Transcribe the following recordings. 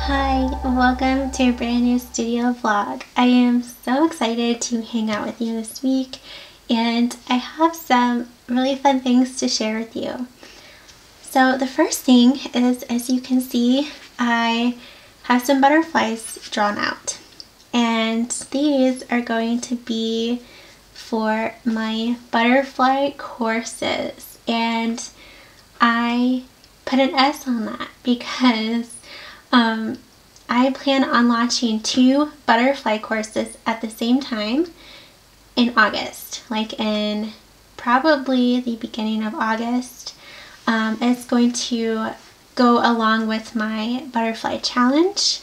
Hi, welcome to a brand new studio vlog. I am so excited to hang out with you this week, and I have some really fun things to share with you. So the first thing is, as you can see, I have some butterflies drawn out, and these are going to be for my butterfly courses, and I put an S on that because I plan on launching 2 butterfly courses at the same time in August, like in probably the beginning of August. It's going to go along with my butterfly challenge.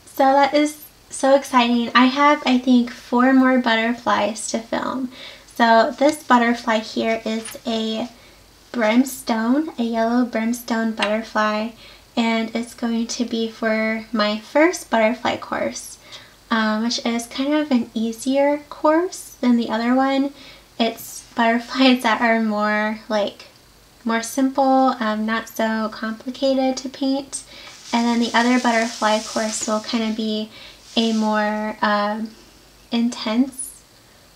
So that is so exciting. I have, I think, 4 more butterflies to film. So this butterfly here is a brimstone, a yellow brimstone butterfly, and it's going to be for my first butterfly course, which is kind of an easier course than the other one. It's butterflies that are more simple, not so complicated to paint, and then the other butterfly course will kind of be a more intense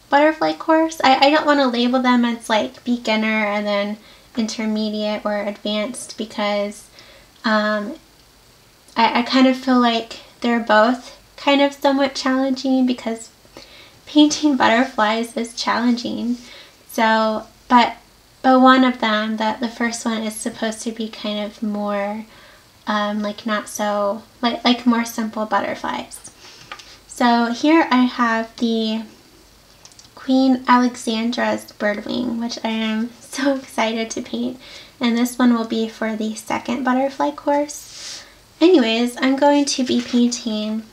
butterfly course. I don't want to label them as like beginner and then intermediate or advanced because I kind of feel like they're both kind of somewhat challenging because painting butterflies is challenging. So, but one of them, the first one, is supposed to be kind of more not so, like more simple butterflies. So here I have the Queen Alexandra's birdwing, which I am so excited to paint, and this one will be for the second butterfly course. Anyways, I'm going to be painting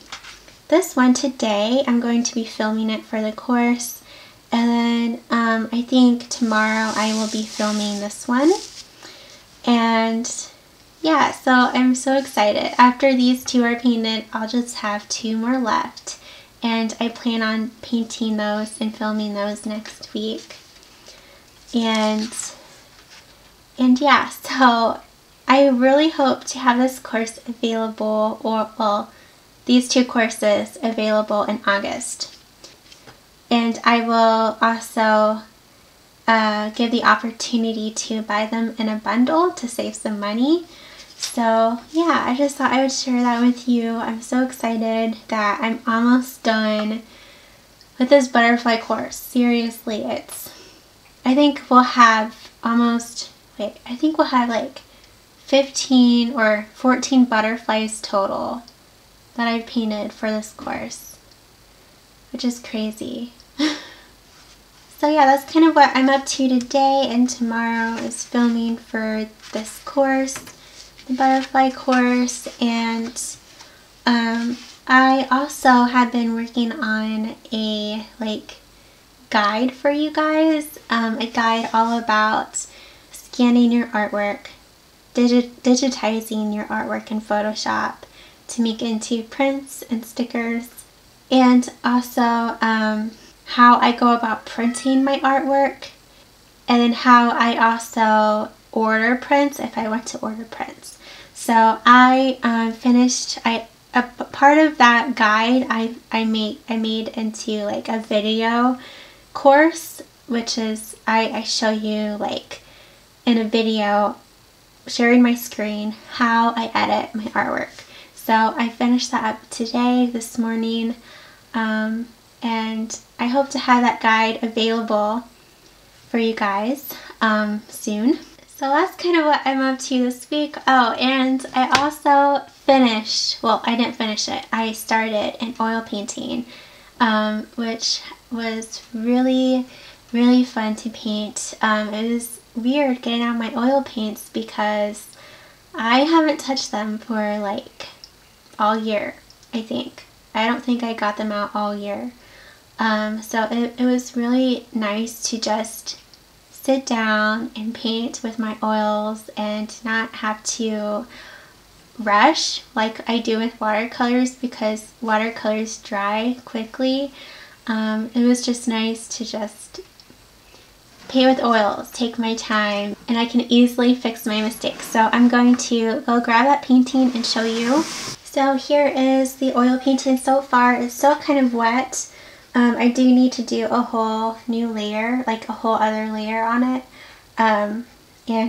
this one today. I'm going to be filming it for the course, and then I think tomorrow I will be filming this one. And yeah, so I'm so excited. After these 2 are painted, I'll just have 2 more left. And I plan on painting those and filming those next week. And yeah, so I really hope to have this course available, or well, these 2 courses available in August. And I will also give the opportunity to buy them in a bundle to save some money. So yeah, I just thought I would share that with you. I'm so excited that I'm almost done with this butterfly course. Seriously, I think we'll have like 15 or 14 butterflies total that I've painted for this course, which is crazy. So yeah, that's kind of what I'm up to today, and tomorrow is filming for this course, the butterfly course. And I also have been working on a guide for you guys, a guide all about scanning your artwork, digitizing your artwork in Photoshop to make into prints and stickers, and also how I go about printing my artwork, and then how I also order prints if I want to order prints. So I finished a part of that guide I made into like a video course, which is I show you like in a video sharing my screen how I edit my artwork. So I finished that up today, this morning, and I hope to have that guide available for you guys soon. So that's kind of what I'm up to this week. Oh, and I also finished, well, I didn't finish it. I started an oil painting, which was really, really fun to paint. It was weird getting out my oil paints because I haven't touched them for like all year, I think. I don't think I got them out all year. So it was really nice to just sit down and paint with my oils and not have to rush like I do with watercolors, because watercolors dry quickly. It was just nice to just paint with oils, take my time, and I can easily fix my mistakes. So I'm going to go grab that painting and show you. So here is the oil painting so far. It's still kind of wet. I do need to do a whole new layer, like a whole other layer on it, and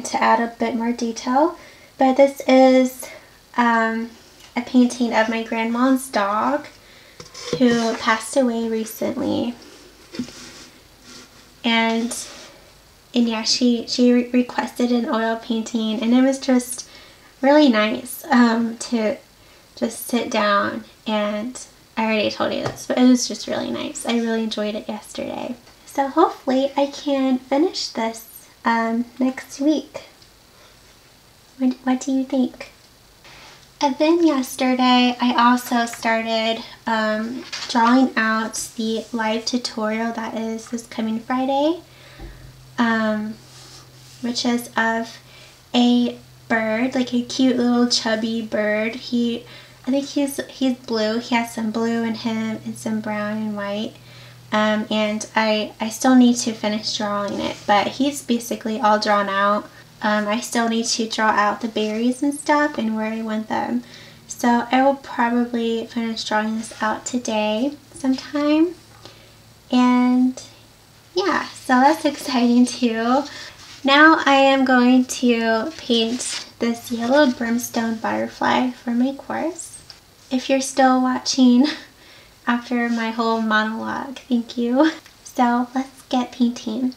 to add a bit more detail. But this is a painting of my grandma's dog who passed away recently. And yeah, she requested an oil painting, and it was just really nice to just sit down, and I already told you this, but it was just really nice. I really enjoyed it yesterday. So hopefully I can finish this next week. What do you think? And then yesterday I also started drawing out the live tutorial that is this coming Friday, which is of a bird, like a cute little chubby bird. I think he's blue. He has some blue in him and some brown and white. And I still need to finish drawing it, but he's basically all drawn out. I still need to draw out the berries and stuff and where I want them. So I will probably finish drawing this out today sometime. And yeah, so that's exciting too. Now I am going to paint this yellow brimstone butterfly for my course. If you're still watching after my whole monologue, thank you. So let's get painting.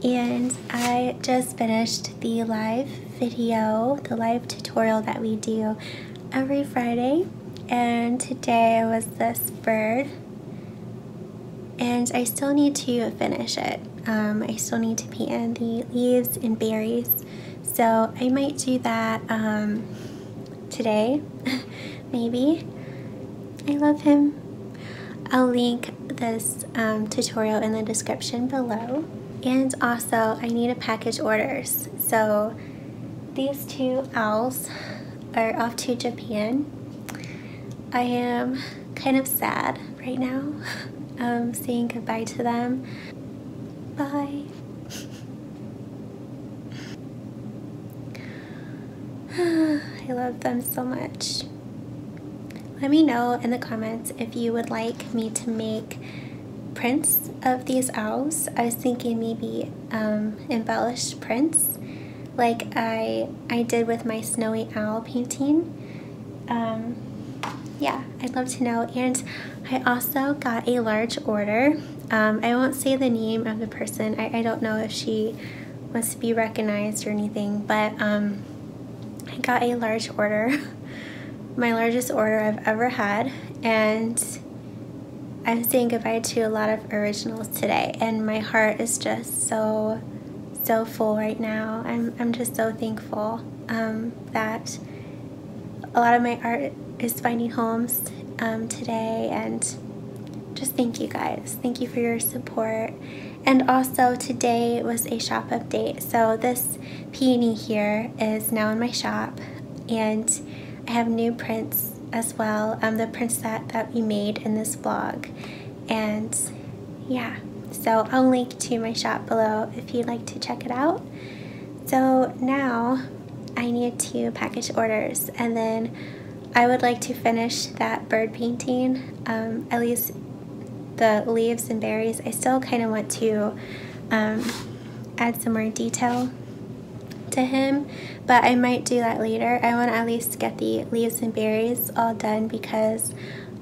And I just finished the live video, the live tutorial that we do every Friday, and today was this bird, and I still need to finish it. I still need to paint in the leaves and berries, so I might do that today, maybe. I love him. I'll link this tutorial in the description below. And also, I need to package orders. So these two owls are off to Japan. I am kind of sad right now, saying goodbye to them. Bye. I love them so much. Let me know in the comments if you would like me to make prints of these owls. I was thinking maybe embellished prints like I did with my snowy owl painting. Yeah, I'd love to know. And I also got a large order. I won't say the name of the person. I don't know if she wants to be recognized or anything, but I got a large order, my largest order I've ever had, and I'm saying goodbye to a lot of originals today, and my heart is just so full right now. I'm just so thankful that a lot of my art is finding homes today, and just thank you guys. Thank you for your support. And also today was a shop update. So this peony here is now in my shop, and I have new prints as well, the prints that we made in this vlog. And yeah, so I'll link to my shop below if you'd like to check it out. So now I need to package orders, and then I would like to finish that bird painting, at least the leaves and berries. I still kind of want to add some more detail to him, but I might do that later. I want to at least get the leaves and berries all done because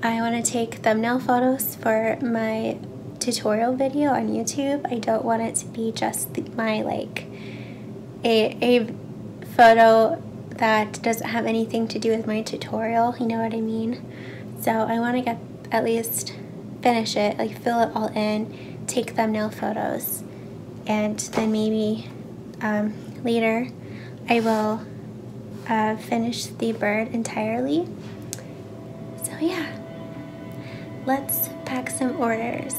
I want to take thumbnail photos for my tutorial video on YouTube. I don't want it to be just my like a photo that doesn't have anything to do with my tutorial, you know what I mean? So I want to get at least finish it, like fill it all in, take thumbnail photos, and then maybe later I will finish the bird entirely. So yeah, let's pack some orders.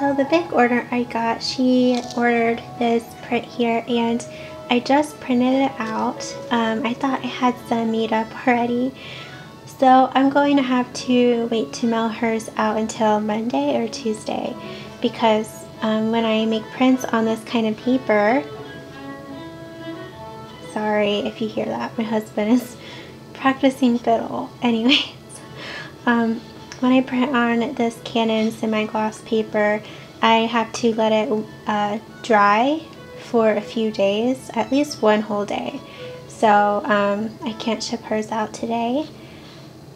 So the big order I got, she ordered this print here, and I just printed it out. I thought I had some made up already, so I'm going to have to wait to mail hers out until Monday or Tuesday, because when I make prints on this kind of paper, sorry if you hear that, my husband is practicing fiddle. Anyways, when I print on this Canon semi-gloss paper, I have to let it dry for a few days, at least one whole day. So I can't ship hers out today,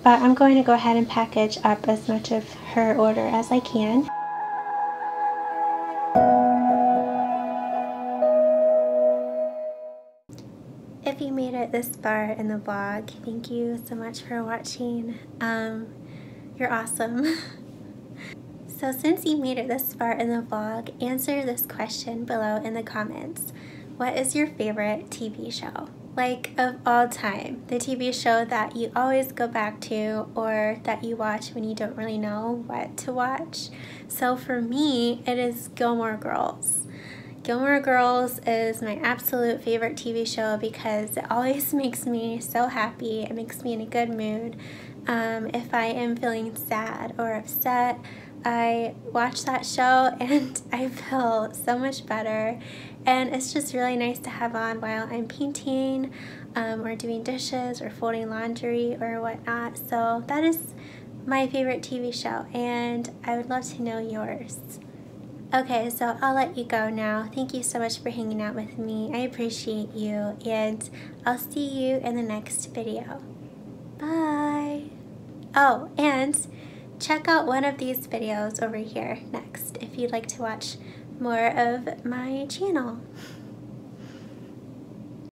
but I'm going to go ahead and package up as much of her order as I can. If you made it this far in the vlog, thank you so much for watching. You're awesome. So since you made it this far in the vlog, answer this question below in the comments. What is your favorite TV show? like of all time, the TV show that you always go back to or that you watch when you don't really know what to watch. So for me, it is Gilmore Girls. Gilmore Girls is my absolute favorite TV show because it always makes me so happy. It makes me in a good mood. If I am feeling sad or upset, I watch that show and I feel so much better. And it's just really nice to have on while I'm painting or doing dishes or folding laundry or whatnot. So that is my favorite TV show, and I would love to know yours. Okay, so I'll let you go now. Thank you so much for hanging out with me. I appreciate you, and I'll see you in the next video. Bye! Oh, and check out one of these videos over here next if you'd like to watch more of my channel.